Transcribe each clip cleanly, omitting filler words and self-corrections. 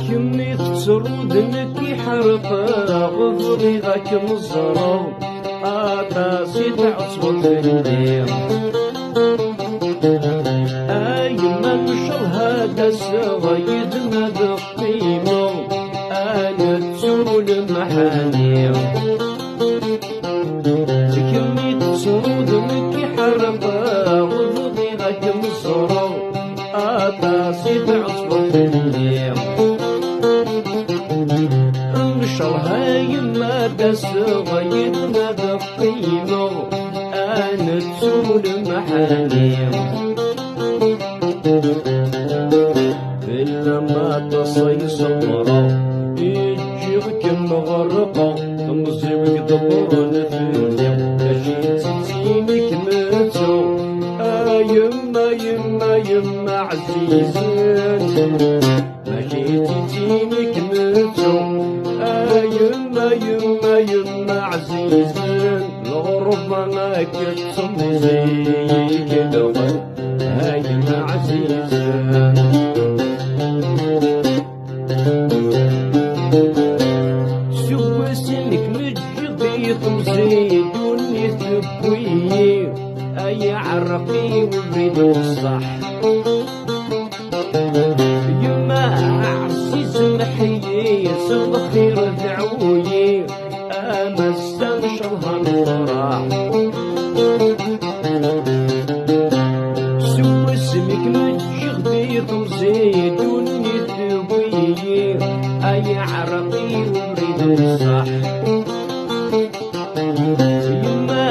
كمي تسرود نكي حرقا غضري غاك مزرو آتاسي تعصبت الليل أيما نشرها دسغيد مدقيمو أنا تسول محانير كمي تسرود نكي حرقا غضري غاك مزرو آتاسي تعصبت الليل نشرها يما دسغيد مدقيمو أنا تسول محانير إلا ما تصي صبرا يجيك مغرقا تمصيبك دبرا نفليا ماشي تزينك متو يما يما يما عزيزان ماشي تزينك متو يما يما يما عزيزان الغربة ما كتمزيك دوما يما عزيزان سوسنك مجدي تمزيد ونثبوي أي عرقي وبريد الصح يما عزيز محيي صدخير دعوي أما استنشرها الفرح سوسنك مجدي تمزيد ونثبوي أي عرقي وبريد الصح يما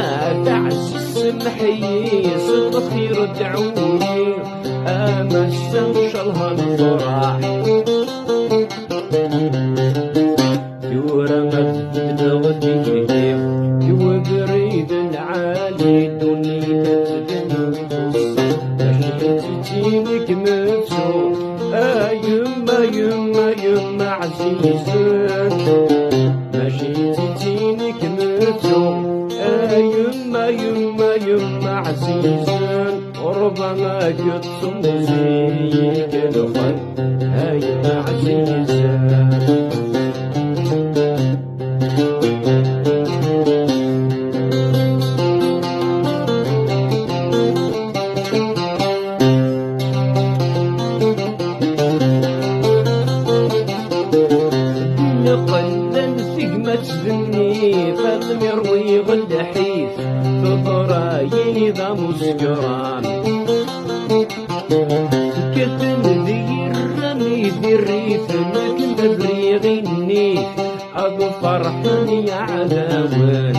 تعزز محيي صدخير دعوي أما استنشرها الفرح يورمت بدغتي يوبريد العالي دنيا تدنس تجينك متو يما يما يما عزيزان ماشي تجينك متو يما يما يما عزيزان ربما قد تمزيك الخل يما عزيزان قلن ثقمة ذني فالمروي غلحيث فضرايني ذا مسكران كتن ذي الرمي ذي الريف لكن تبريغ النيف أبو فرحني عذاوان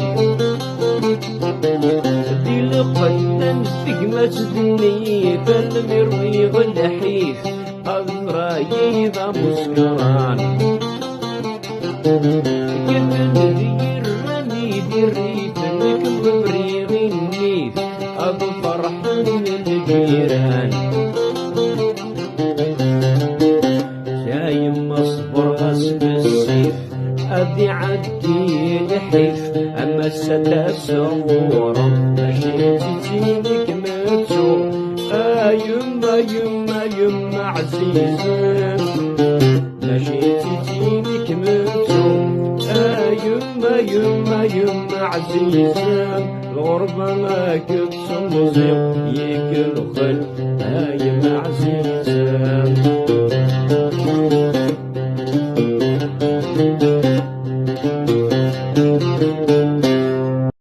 ذي لقلن ثقمة ذني فالمروي غلحيث فضرايني ذا مسكران كتن ذي الرمي ذي الريف لكن تبريغ النيف أبو فرحان الجيران شايم مصبر غصب السيف أذي عدي الحيف أما ستسورا ماشي تزينك متو يما يما يما عزيزان ماشي تزينك متو يما يما يما عزيزان الغربة ما كتسمزيق يكل خل يما عزيزان